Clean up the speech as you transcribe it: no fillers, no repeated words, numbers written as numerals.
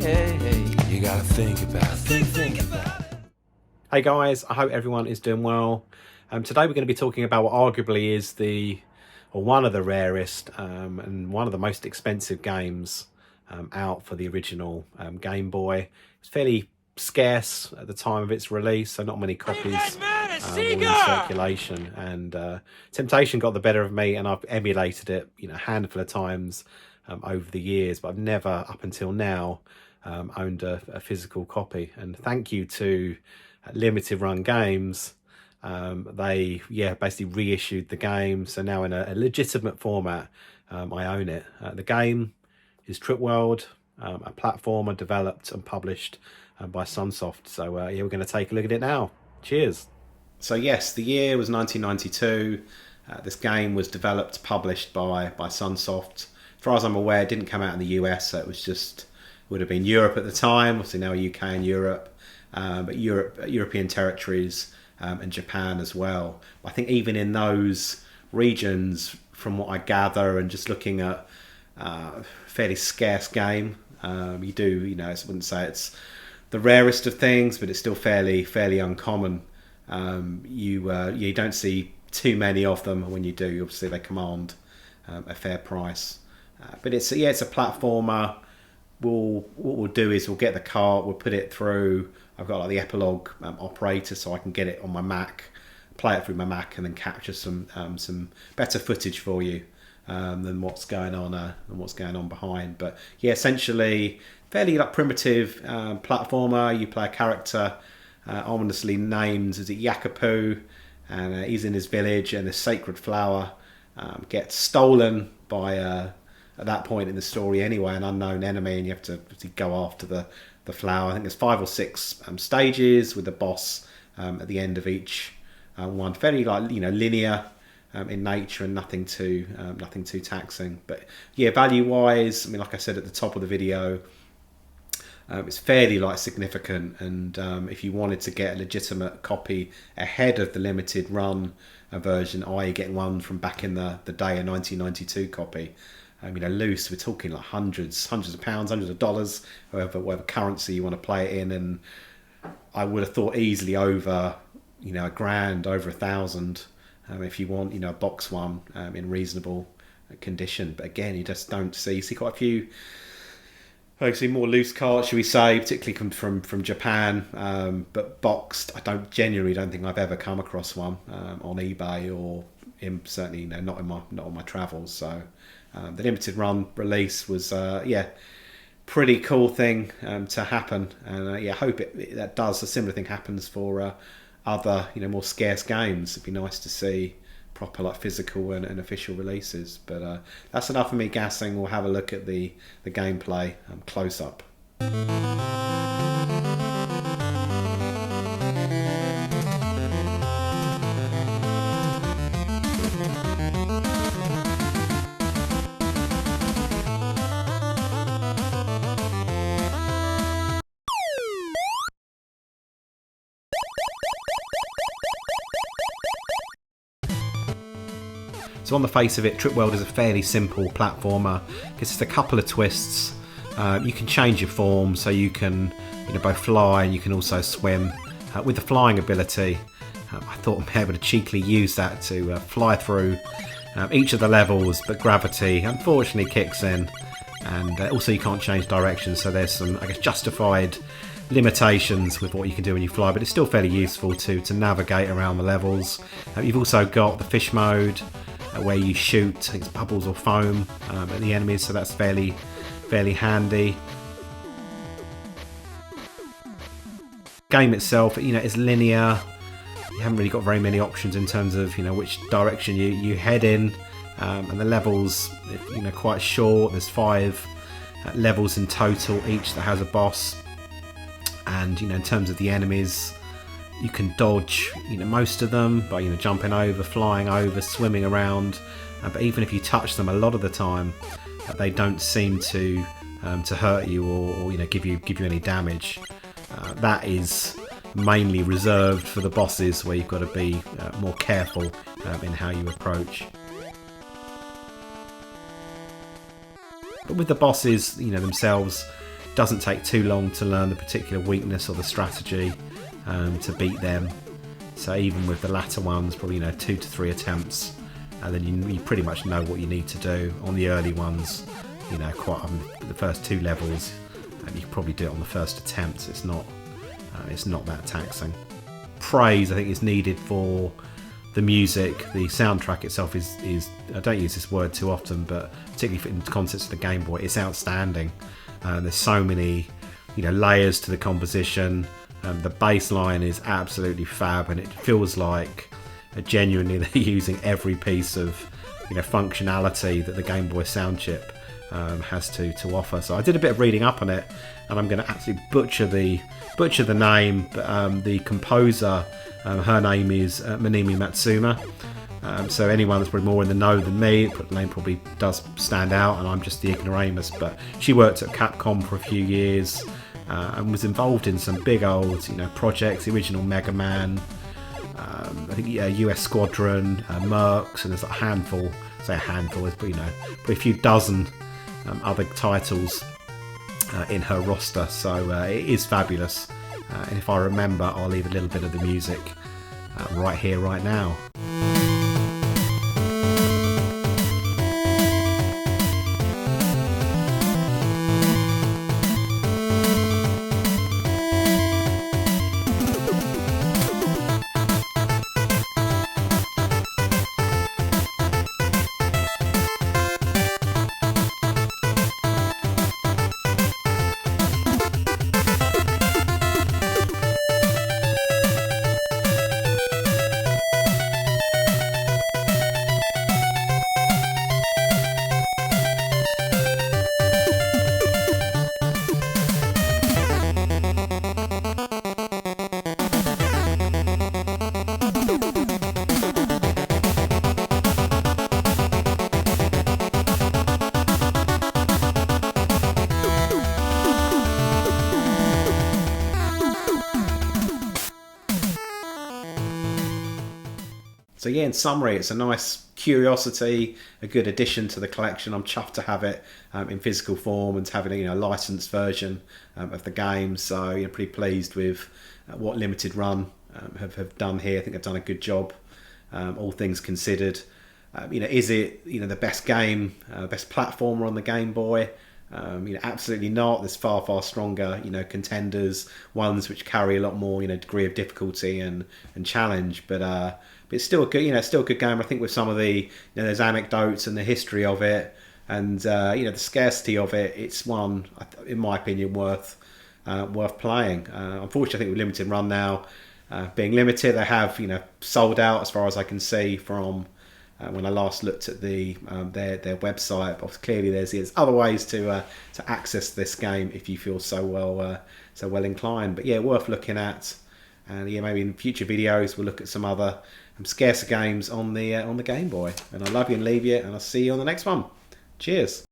hey. You gotta think about it. Think about it. Hey guys, I hope everyone is doing well. Today we're going to be talking about what arguably is one of the rarest and one of the most expensive games out for the original Game Boy. It's fairly scarce at the time of its release, so not many copies were in circulation. And temptation got the better of me, and I've emulated it, a handful of times over the years, but I've never, up until now, owned a physical copy. And thank you to Limited Run Games. They basically reissued the game, so now in a legitimate format I own it. The game is Trip World, a platformer developed and published by Sunsoft. So we're going to take a look at it now. Cheers. So yes, the year was 1992. This game was developed, published by Sunsoft. As far as I'm aware, it didn't come out in the US, so it would have been Europe at the time. Obviously now UK and Europe, but European territories and Japan as well. I think even in those regions, from what I gather and just looking at fairly scarce game, I wouldn't say it's the rarest of things, but it's still fairly uncommon. You don't see too many of them. When you do, obviously they command a fair price. But it's a platformer. What we'll do is we'll get the cart, we'll put it through. I've got like the epilogue operator, so I can get it on my Mac, play it through my Mac, and then capture some better footage for you than what's going on behind. But yeah, essentially fairly like primitive platformer. You play a character ominously named as Yakopoo, and he's in his village, and the sacred flower gets stolen by at that point in the story anyway, an unknown enemy, and you have to go after the flower. I think there's 5 or 6 stages with the boss at the end of each one. Fairly linear in nature and nothing too taxing. But yeah, value wise, I mean, like I said at the top of the video, it's fairly significant. And if you wanted to get a legitimate copy ahead of the limited run version, i.e. getting one from back in the day, a 1992 copy, loose, we're talking like hundreds of pounds, hundreds of dollars, whatever currency you want to play it in. And I would have thought easily over, $1,000, over $1,000, if you want, a box one in reasonable condition. But again, you just don't see quite a few, actually more loose carts, should we say, particularly from Japan, but boxed. I genuinely don't think I've ever come across one on eBay, or certainly not on my travels. So the limited run release was pretty cool thing to happen, and I hope that does a similar thing happens for other more scarce games. It'd be nice to see proper physical and official releases. But that's enough of me gassing. We'll have a look at the gameplay close up. So on the face of it, Trip World is a fairly simple platformer. It's just a couple of twists. You can change your form, so you can both fly and you can also swim. With the flying ability, I thought I'd be able to cheekily use that to fly through each of the levels, but gravity unfortunately kicks in. And also you can't change direction, so there's some, I guess, justified limitations with what you can do when you fly, but it's still fairly useful to navigate around the levels. You've also got the fish mode, where you shoot, I think it's bubbles or foam at the enemies, so that's fairly handy. Game itself, is linear. You haven't really got very many options in terms of which direction you head in, and the levels quite short. There's 5 levels in total, each that has a boss. And in terms of the enemies, you can dodge most of them by jumping over, flying over, swimming around, but even if you touch them, a lot of the time they don't seem to hurt you or give you any damage. That is mainly reserved for the bosses, where you've got to be more careful in how you approach. But with the bosses themselves, doesn't take too long to learn the particular weakness or the strategy to beat them. So even with the latter ones, probably 2 to 3 attempts, and then you pretty much know what you need to do. On the early ones, quite on the first 2 levels, and you can probably do it on the first attempt. It's not that taxing. Praise, I think, is needed for the music. The soundtrack itself is I don't use this word too often, but particularly in the context of the Game Boy, it's outstanding. There's so many layers to the composition. The bass line is absolutely fab, and it feels like genuinely they're using every piece of functionality that the Game Boy sound chip has to offer. So I did a bit of reading up on it, and I'm going to absolutely butcher the name, but the composer, her name is Manimi Matsuma. So anyone that's probably more in the know than me, the name probably does stand out, and I'm just the ignoramus. But she worked at Capcom for a few years and was involved in some big old projects, the original Mega Man, I think US Squadron, Mercs, and there's a handful. Say a handful, there's probably a few dozen other titles in her roster. So it is fabulous. And if I remember, I'll leave a little bit of the music right here, right now. So yeah, in summary, it's a nice curiosity, a good addition to the collection. I'm chuffed to have it in physical form and to have it a licensed version of the game. So pretty pleased with what Limited Run have done here. I think they've done a good job, all things considered. Is it the best game, best platformer on the Game Boy? Absolutely not. There's far stronger contenders, ones which carry a lot more degree of difficulty and challenge, but it's still a good still a good game. I think with some of the there's anecdotes and the history of it, and the scarcity of it, it's one, in my opinion, worth playing. Unfortunately, I think with Limited Run now being limited, they have sold out as far as I can see from when I last looked at their website. But clearly there's other ways to access this game if you feel so well inclined. But yeah, worth looking at. And yeah, maybe in future videos we'll look at some other scarcer games on the Game Boy. And I love you and leave you, and I'll see you on the next one. Cheers.